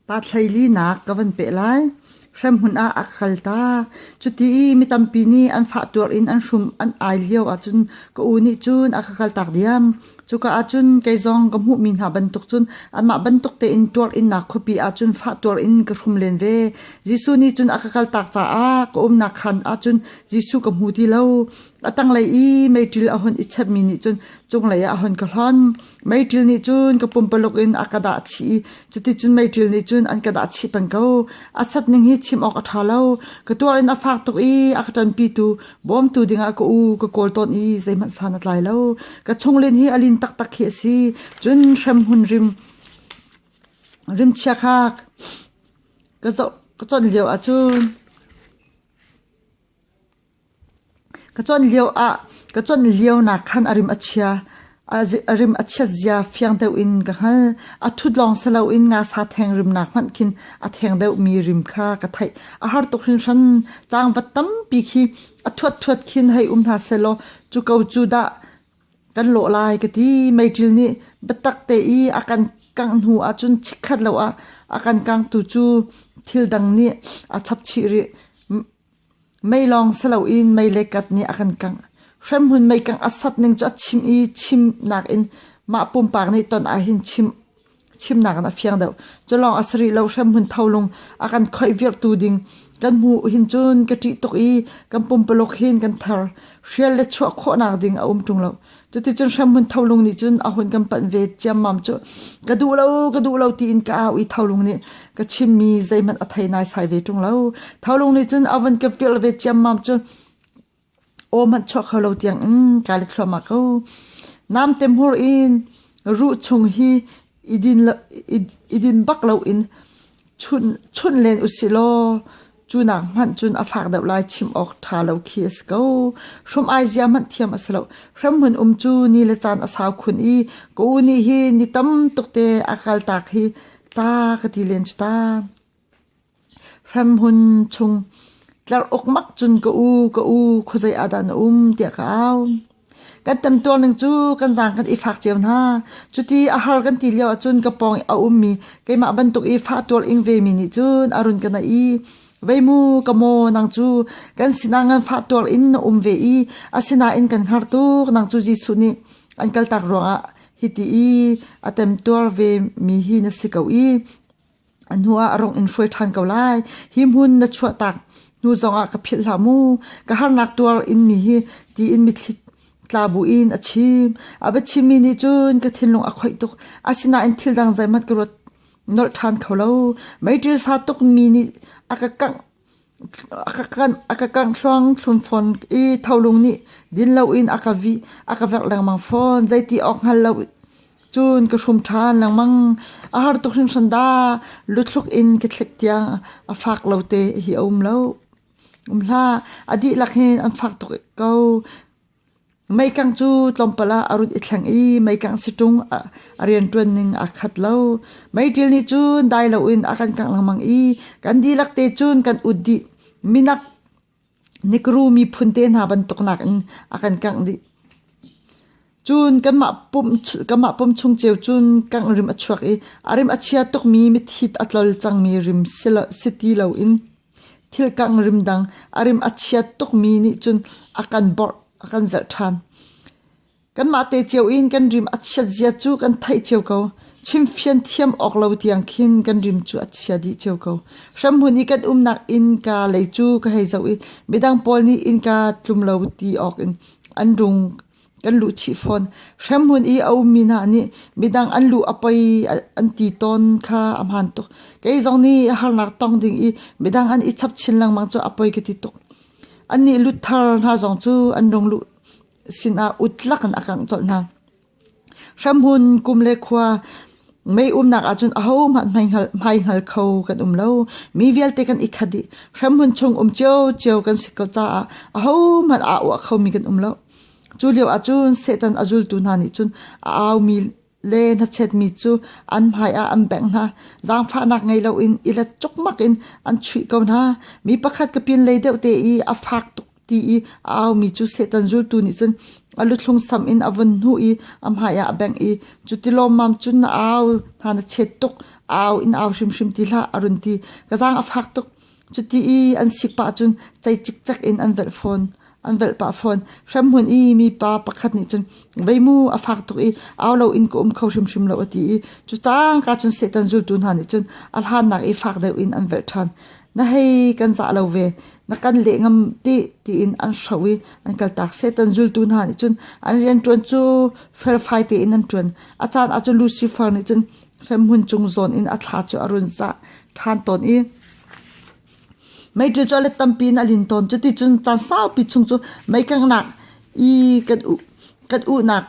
ta thaili nak kawan pe lai hrem hun a akhalta chuti mi tampi ni an fa tur in an shum an ai leo a chun ko uni chun akhal tak diam chuka achun keizong kamhu min ha bantuk chun ama bantuk te in tur in na khopi achun fa tur in ka khum len ve jisu ni chun akhal tak cha a ko na khan achun jisu kamhu ti lo atang lai i meitil a hon ichap mi ni chun chung lai a hon ka hon meitil ni chun ka pum palok in akada chi chuti chun meitil ni chun an kada chi pang ko asat ning hi chim ok athalo ka tur in a fak tok i akatan pi tu bom tu dinga ko u ka kol ton i zaiman sanat lai lo ka chung len hi alin tak tak hi si chun hrem hun rim chiakhak ka chon leo a chun ka chon leo na khan arim achia arim achia zia fiang deu in ka hal athud long salo in nga sa theng rim nak man kin a theng deu mi rim kha ka thai a har to khin ran chang vatam pi khi athut khin hai tha selo chu kau chu da kan lo lai ka ti meitil ni batak te i akan kang hu a chun chikhat lo a akan kang tu chu thil dang ni a chap chi ri mei long salo in mei lekat ni akan kang hrem hun mei kang asat ning cha chim nak in ma pum pak ni ton a hin chim nak na fiang do cholong asri lo hrem hun thaulung akan khoi vir tu ding kan mu hin chun ka ti tok i kan pum palok hin kan thar hrial le chho kho nak ding a tung lo chuti chun hrem hun thaulung ni chun a hun kan pan ve cham mam chu ka du lo ti in ka ui thaulung ni ka chim mi zaiman a thai nai sai ve tung lo thaulung ni chun avan ka fil ve cham mam chu o man chho khalo tiang ka le khloma ko nam tem hur in ru chung hi idin bak lo in chun len usilo chunang man chun afak da lai chim ok tha lo khies ko shum ai zia man thiam aslo ram hun chu ni le chan asaw khun i ko ni hi ni tam tukte akal tak hi ta ka ti len ta ram hun chung tlar ok mak chun ko u khuzai adan te kaw kan tam tor ning chu kan jang kan i phak chew na chuti a har kan ti leo chun ka pong a mi keima ban tuk i fa tor ing ve mi ni chun arun kana i veimu kamo nang chu kan sinangan fa tor in ve i asina in kan har tu nang chu ji suni an kal tak ronga hiti i atem tor ve mi hi na sikau i an huwa arong in foi than kau lai him hun na chua tak nu zonga ka phil hamu ka har nak tor in mi hi ti in mi thlit tlabu in achim aba chimi ni chun ka thinlung a khoi tuk asina in thil dang zai mat krot nol than kholo maitil sa tuk mi ni akakang thlang thun phon i thaulung ni din lo in akaver lang mang phone zaiti ok hal lo chun ka shum than lang mang a har tuk hrim sanda lutluk in ke thlek tia a fak lo te hi lo la adi lakhin an fak tuk ko mai kang chu tlompala arut ithlang i mai kang situng arian tuaning akhat lo mai til ni chun dai lo in akan kang lamang i kan di lakte chun kan uddi minak nikru mi phunte na ban toknak in akan kang di chun kan ma pum chung cheu chun kang rim achuak i arim achia tok mi mit hit atlol chang mi rim city lo in thil kang rim dang arim achia tok mi ni chun akan bor akan zal than kan ma te cheu in kan rim achia zia chu kan thai cheu ko chim fian thiam ok lo tiang khin kan rim chu achia di cheu ko sham huni kan nak in ka le chu ka hei zo i midang pol ni in ka tlum lo ti ok in an rung kan lu chi phone sham hun i au mi na ni midang an lu apai an ti ton kha amhan to ke zong ni har nak tong ding i midang an i chap chin lang mang chu apai ke ti to ani lu thar na zong chu an dong lu sina utlak an akang chol na sham hun kum le khwa mei nak achun aho man mai hal kho kan lo mi vel te kan ikhadi sham hun chung cheu kan sikko cha aho man a wa kho mi kan lo Julio achun setan azul tu na ni chun aw mi le na chet mi chu an hai a am bang na jang pha nak ngai lo in ila chok mak in an chui ko na mi pakhat ka pin le deu te i a phak ti i aw mi chu setan zul tu ni chun alu thlung sam in avan hu i am haya bang i chutilom mam chun aw thana chetuk aw in aw shim ti la arun ti kazang afak tuk chuti i an sikpa chun chai chik chak in an vel phone an vel pa phone sham hun i mi pa pakhat ni chun veimu afak tuk i aw lo in ko kho shim lo ati i chu chang ka chun setan zul tu han ni chun al han nak i fak de in an vel than na hei kan za lo ve na kan le ngam ti in an shawi an kal tak setan zul tu han ni chun an rian tron chu fair fight ti in an tron achan a chu lucifer ni chun sham hun chung zon in athla chu arun za than ton i mai chu chole tampi na lin ton chu ti chun chan sao pi chung chu mai kang nak i kan u nak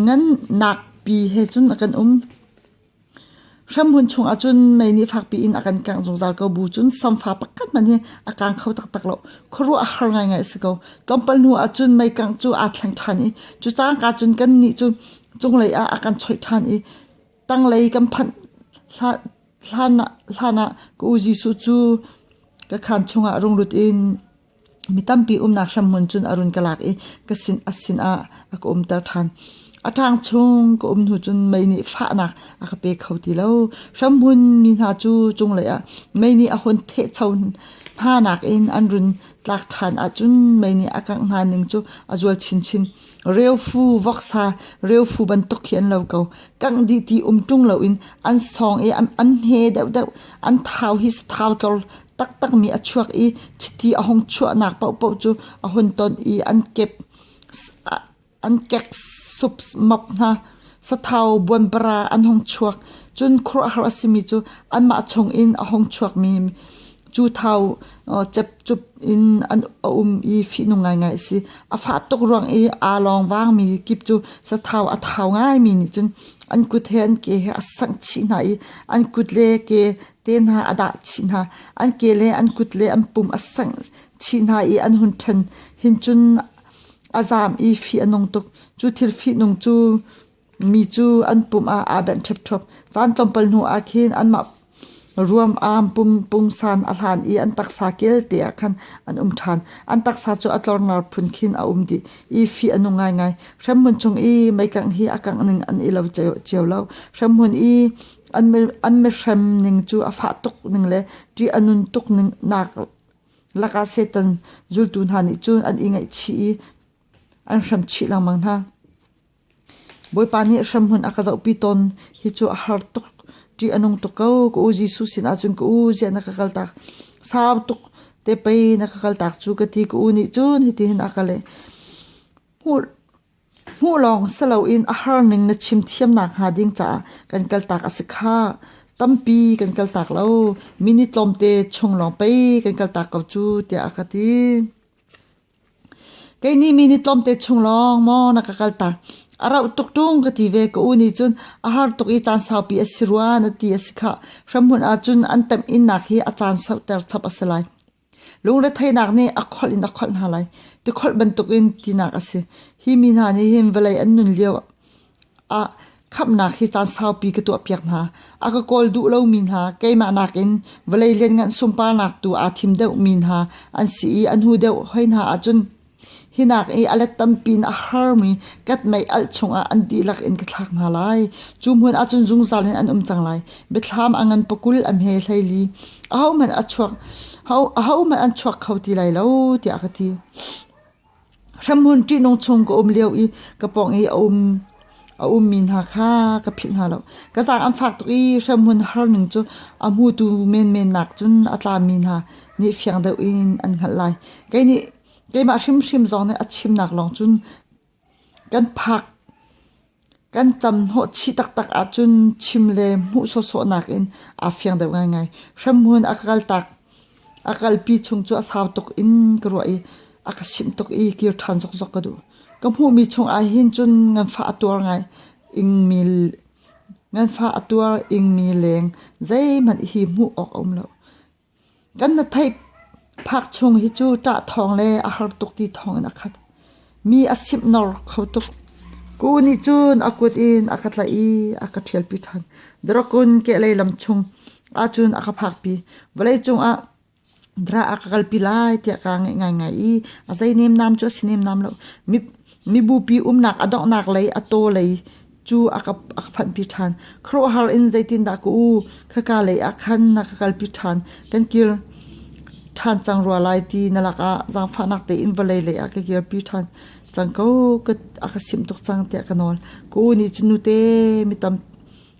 ngan nak pi he chun akan sham hun chung achun mai ni phak pi in akan kang jong zal ko bu chun sam pha pakat man he akang khau tak lo khru a khar ngai se ko tompal nu achun mai kang chu a thlang thani chu chang ka chun kan ni chu chung lei a akan choi than i tang lei kam phan hlana ko ji su chu ka khan chunga rung lut in mitampi nak sham hun chun arun kalak i kasin asin a ko tar than atang chung ko nu chun mai ni pha nak aka pe khauti lo sham hun mi ha chu chung le a mai ni a hon the chaun ha nak in anrun tlak than a chun mai ni akang na ning chu azwal chin reu fu voksa reu fu ban tok hian lo ko kang di ti tung lo in an song e an he da an thau his thau kol tak mi achuak i chiti ahong chua nak pau chu ahon ton i an kek sup map na sa thau buan bra an hong chuak chun khro har asimi chu an ma chong in ahong chuak mi chu thau chep chup in an i fi nu ngai si afa tok rong i a long wang mi kip chu sa thau a thau ngai mi ni chun an kut hen ke asang chi na i an kut le ke ten ha ada chi na an ke le an kut le an pum asang chi na i an hun than hin chun azam i fi anong tok chu thil fi nong chu mi chu an pum a ben thop chan tompal nu a khin an ma ruam am pum san alhan i an taksa kel te akhan an than an taksa chu atlor nar phun khin a di i fi anu ngai sham mun chung i mai kang hi akang ning an ilo cheu lo sham mun i an me sham ning chu afa tok ning le ti anun tok ning nak laka setan zul tun hani chu an ingai chi an sham chi lang mang ha boy pani sham hun akaza upiton hi chu har tok ti anong to ko jisu sin achun ko je na kakal tak sab tok te pai na kakal tak chu ka ti ko ni chun hi ti hin akale hu long salo in a har ning na chim thiam nak ha ding cha kan kal tak asikha tampi kan kal tak lo minute lom te chung long pai kan kal tak ko chu te akati kai ni minute lom te chung long mo na kakal tak ara tuk tung ka ti ve ko uni chun a har tuk i chan sau pi asirwa na ti asikha shramhun a chun antam in nak hi a chan sau ter chap asalai lung le thai nak ni a khol halai ti khol ban tuk in ti nak ase hi min ha ni him velai an nun leo a khap nak hi chan sau pi ka tu apiak na a ka kol du lo min ha kai ma nak in velai len ngan sumpa nak tu a thim deuh min ha an si an hu deuh hoin ha a chun hinak e alatam pin a harmi kat mai al chunga an dilak in kathak na lai chumhun a chun jung zalin an changlai bethlam angan pakul am he thaili how man an chuak khauti lai lo ti akati ramhun ti nong chung ko leo i kapong i min ha kha ka phin ha lo ka sang am fak tu i ramhun har ning chu amu tu men nak chun atla min ha ni fyang de in an halai kai ni cái mà sim zong này achim nak long chun kan phak kan cham ho chi tak a chun chim le mu so nak in a fyang de ngai sham hun akal pi chung chu asaw tok in kroi akasim tok i kir than jok ka du kam hu mi chung a hin chun ngan fa atur ngai ngan fa atur ing mi leng zai man hi mu ok lo kan na thai phak chung hi chu ta thong le a har tuk ti thong na khat mi asim nor khotuk ku ni chun akut in akatla i akathel pi than drakun ke le lam chung a chun aka phak pi volei chung a dra akal pilai tia ka ngai I azai nem nam cho sinem nam lo mi bu pi nak adok nak lei ato lei chu akphan pi than khro hal in zaitin da ku khaka lei akhan na kakal pi than kan kir than chang ro lai ti nalaka jang phanak te in valei le ak kir pi than chang ko ka akasim tok chang te kanol ku ni chunu te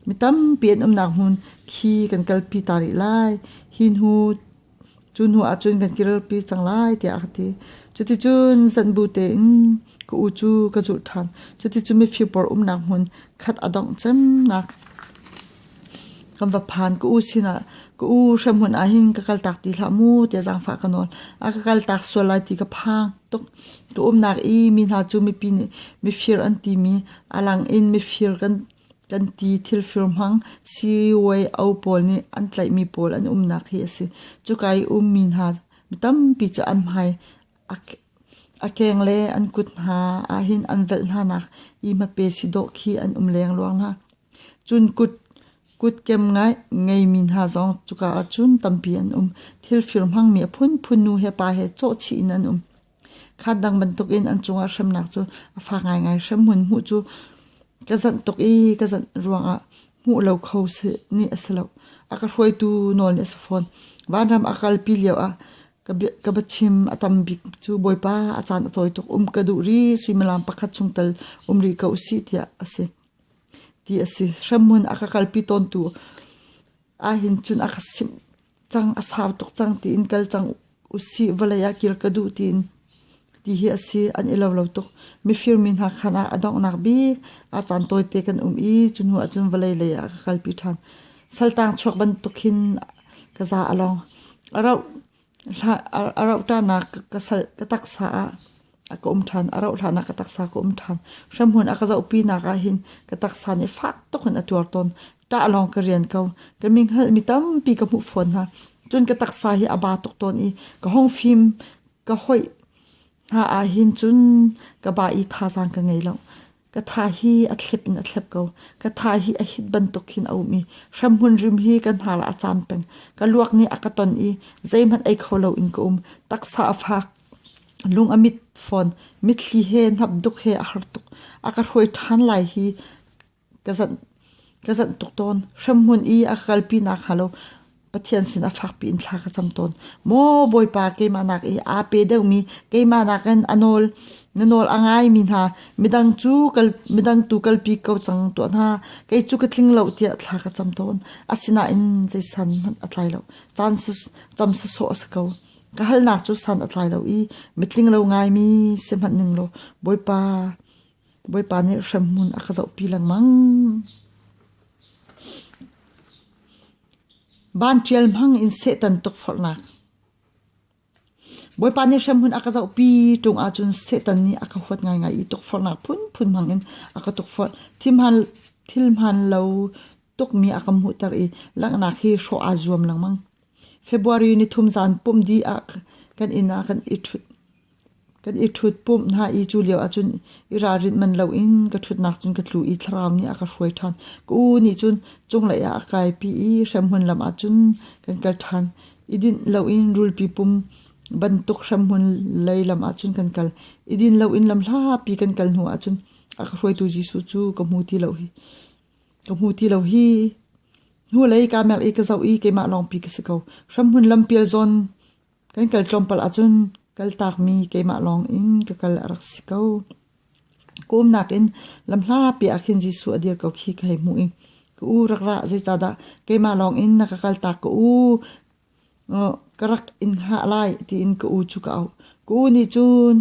mitam pian nak hun khi kan kal pi tari lai hin hu chun hu achun kan kiral pi chang lai te akti chuti chun san bu te ku chu ka chu than chuti chu mi fi por nak hun khat adong chem nak kam va phan ku sina ku sham hun a hing ka kal tak ti hlamu te jang fa kanol a ka kal tak so lai ti ka phang tok tu nak I min ha chu mi pin mi fir an ti mi alang in mi fir kan ti thil film hang si way au pol ni an tlai mi pol an nak hi ase chukai min ha mitam pi cha an hai akeng le an kut ha a hin an vel ha nak I ma pe si do khi an leng luang ha chun kut kem ngai min ha zong chuka chun tampi an thil film hang mi phun nu he pa he cho chi in an khadang ban tok in an chunga sham nak chu afa ngai sham hun hu chu kazan tok kazan ruanga mu lo kho se ni aslo aka hroi tu nol ne phone banram akal pilio a kabachim atam bik chu boipa achan toy tok kadu ri suimalam pakhat chungtal ri ka usi tia ase ti ase shamun akakal piton tu a hin chun akasim chang asaw tok chang ti in kal chang usi walaya kir kadu tin ti hi ase an ilaw tok mi firmin ha khana adong nak bi a chan toy te kan I chun hu achun walai le a kalpi than saltang chok ban tukhin kaza along arau ta nak kasal katak sa ako than arau thana katak sa ko than shamhun akaza upi na ka hin katak sa ni fak tokhin atur ton ta along karian ko kaming hal mitam pi ka mu phone ha chun katak sa hi aba tok ton I ka hong film ka hoi ha a hin chun ka ba I tha sang ka ngei lo ka tha hi athlep ko ka tha hi a hit ban tok hin au mi shamhun rim hi kan hala a cham pen ka luak ni akaton I zaiman ai kholo in ko taksa afak lung amit phone mit li he nap duk he a hartuk aka hroi than lai hi kazan tok ton shamhun I akal pi nak halo pathian sin afak pi in thla ka chamton mo boy pa ke manak I a pe deu mi ke manakan anol nanol angai min ha midang tu kal pi ko chang to na ke chu ka thling lo tia thla ka chamton asina in jaisan atlai lo chances chamsa so asako ka hal na chu san atlai lo I mitling lo ngai mi semhat ning lo boy pa ne shamun akaza pi lang mang ban tiel mang in setan tok fornak boy pa ne shamun akaza pi tung achun setan ni aka hot ngai I tok fornak phun mang in aka tok for thilman lo tok mi aka mu tar I lang na khi sho azuam lang mang February ni thumzan pum di ak kan ina kan ithut pum na I julio achun irarin man lo in ka thut nak chun ka tlu I thram ni aka hroi than ku ni chun chungla ya kai pi I shamhun lam achun kan kal than idin lo in rul pi pum ban tok shamhun lai lam achun kan kal idin lo in lam hla pi kan kal nu achun aka hroi tu jisu chu ka muti lo hi hu lei ka mer I ka zau I ke ma long pi ka siko shamhun lam pial zon kan kal chompal achun kal tak mi ke ma long in ka kal rak siko kum nak in lam hla pi akhin jisu adir ko khi kai mu in ku rak zai chada ke ma long in na ka kal tak ku karak in ha lai ti in ku chu ka ku ni chun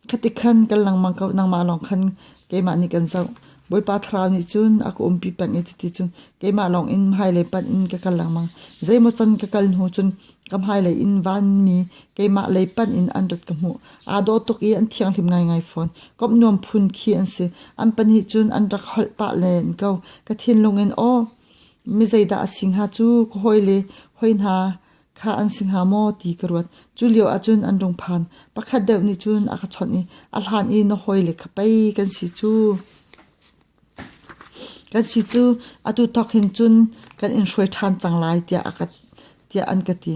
khatikhan kal nang mang ka nang ma long khan ke ma ni kan zau boy pa thraw ni chun ako pi pang ti chun ke ma long in hai le pan in ka kal lang mang zai mo chan ka kal hu chun kam hai le in van mi ke ma le pan in andot ka mu a do tok I an thiang hlim ngai phone kom nom phun khi an se an pan hi chun an rak hol pa len ko ka thin long en o mi zai da sing ha chu ko hoile hoin ha kha an sing ha mo ti karwat julio achun an rong phan pakhat deu ni chun aka chhoni alhan I no hoile khapai kan si chu atu tok hin chun kan in hroi than changlai tia an ka ti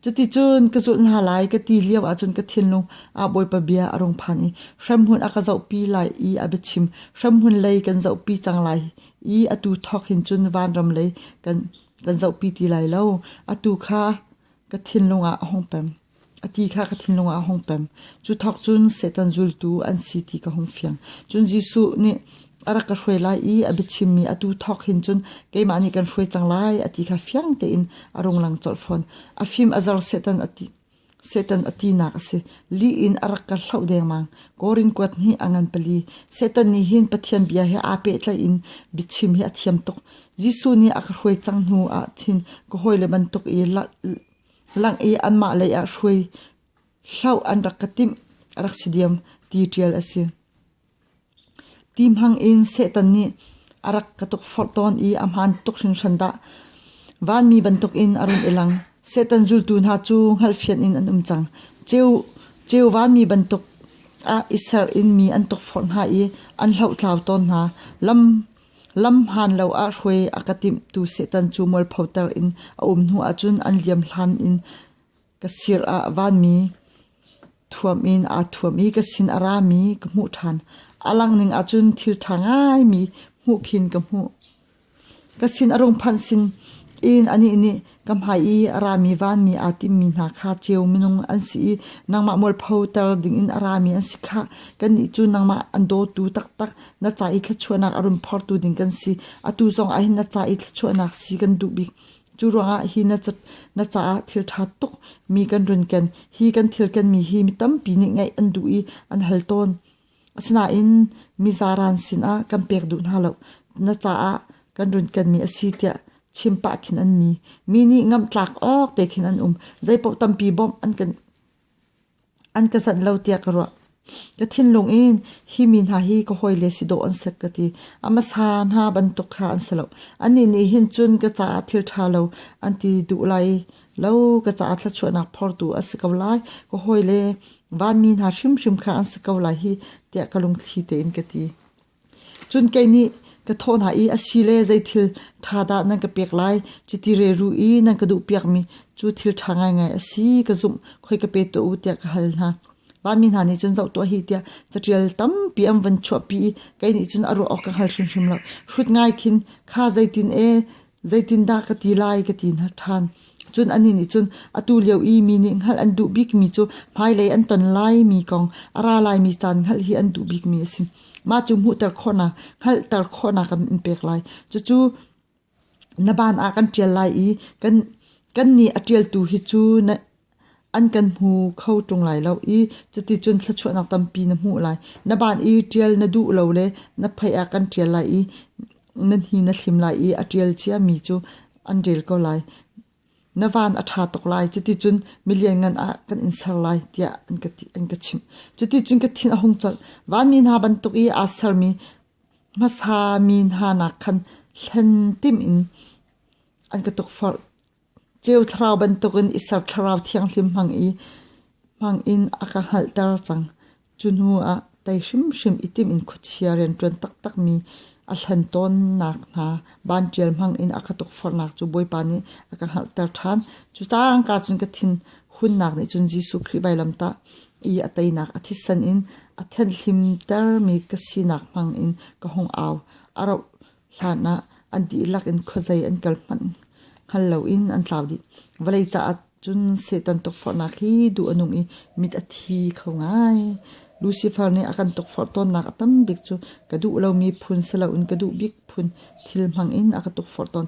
chuti chun ka chul na lai ka ti liaw a chun ka thinlung a boi pa bia arong phani hramhun aka zau pi lai I abechim hramhun lei kan zau pi chang lai I atu thok hin chun van ram lei kan zau pi ti lai lo atu kha ka thinlunga hongpem ati kha ka thinlunga hongpem chu thok chun setan zul tu an city ka hongfiang chun jisu ni ara ka hruai lai I abechim mi atu thok hin chun keimani kan hruai chang lai ati kha fiang te in arong lang chol phone afim azal setan ati nak ase li in arak ka hlau deng mang korin kwat ni angan pali setan ni hin pathian bia he ape tla in bichim hi athiam tok jisu ni ak hruai chang nu a thin ko hoile ban tok I lang E anma le a hruai hlau an rakatim arak sidiam ti tial ase tim hang in setan ni arak katok forton I amhan tok hring shanda van mi ban tok in arun elang setan zul tun ha chu halfian in an chang cheu van mi ban tok a isar in mi an tok forn ha I an hlau tlaw ton ha lam han lo a hruai akatim tu setan chu mol phautar in a nu a chun an liam hlan in kasir a van mi thuam in a thuam I kasin arami ka mu than alang ning a chun thil thangai mi mu khin ka mu kasin arong phan sin in ani ni kam hai I arami van mi atim mi na kha cheu minung an si nangma mol phautar ding in arami an sikha kan ni chu nangma ando tu tak na cha I thla chuana arun phor tu ding kan si atu zong a hin na cha I thla chuana si kan du bi chu ronga hi na cha thil tha tuk mi kan run kan hi kan thil kan mi hi mi tam pi ni ngai an du I an halton asna in mizaran sin a kan pek du na lo na cha a kan run kan mi asitia chimpa khin an ni mini ngam tlak ok te khin an zai pau tampi bom an ka san lo tia ka ro ka thin lung in hi min ha hi ko hoile si do an sak ka ti ama san ha ban tok kha an salo ani ni hin chun ka cha thil tha lo an ti du lai lo ka cha thla chona phor tu asikaw lai ko hoile van min ha shim kha an sikaw lai hi tia ka lung thi te in ka ti chun kai ni ka thon ha I asile zai thil thada na ka pek lai chiti re ru I na ka du pek mi chu thil thangai ngai asi ka zum khoi ka pe to u tia ka hal na ba min ha ni chun zau to hi tia chatrial tam pi am van chho pi kai ni chun aru ok ka hal shim la shut ngai khin kha zaitin da ka ti lai ka tin ha than chun ani ni chun atu leu I mi ni hal an du bik mi chu phai le an ton lai mi kong ara lai mi chan hal hi an du bik mi asin ma chu mu tar khona hal tar khona kan pek lai chu na ban a kan tial lai I kan ni atial tu hi chu na an kan hu khau tung lai lo I chuti chun thla chona tampi na mu lai na ban I tial na du lo le na phai a kan tial lai I nan hi na hlim lai I atial chia mi chu an rel ko lai na van atha tok lai chuti chun million ngan a kan insar lai tia an ka chim chuti chun ka thin a hong chal van min ha ban tok I asar mi masa min ha na khan hlen tim in an ka tok for cheu thrau ban tok in isar thrau thiang hlim hang in aka hal tar chang chun hu a tai shim itim in khuchiaren tron tak mi a hlan ton nak na ban tial hang in aka tok for nak chu boi pani aka hal tar than chu chang ka chun ka thin hun nak ni chun jisu khri bai lam ta I atai nak athisan in athen hlim tar mi ka si nak hang in ka hong aw aro hlana an di lak in khozai an kalpan hallo in an tlaudi valai cha chun setan tok for nak hi du anung I mit athi khongai Lucifer ni akan tok for ton nak tam bik chu kadu lo mi phun sala un kadu bik phun thil hang in aka tok for ton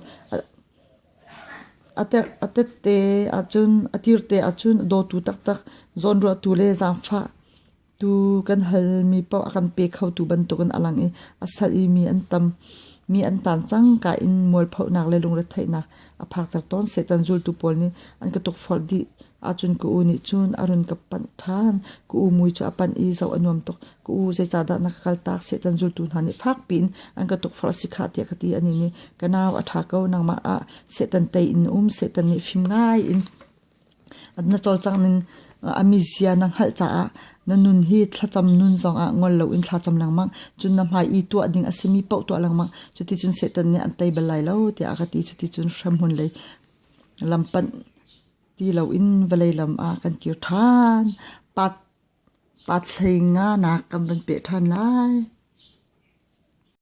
atete achun atirte achun do tu tak zon ro tu le zam fa tu kan hal mi pa akan pe khau tu ban to kan alang I asal I mi an tan chang ka in mol phau nak le lung re thai na a phak tar ton setan zul tu pol ni an ka tok for di achun ku uni chun arun ka pan than ku mui cha pan I zo anom tok ku je cha da nak kal tak setan zul tu hani phak pin an ka tok for sikha tia ka ti ani ni kanaw atha ko nang ma a setan tai in setan ni phim ngai in adna chol chang ning amizia nang hal cha nanun hi thlacham nun zong a ngol lo in thlacham langmang chun na mai I tu ading asimi pau tu langmang chuti chun setan ne an tai balai lo ti aka ti chuti chun sham hun le lampan ti lo in valai lam a kan kir than pat sei nga na kam ban pe than lai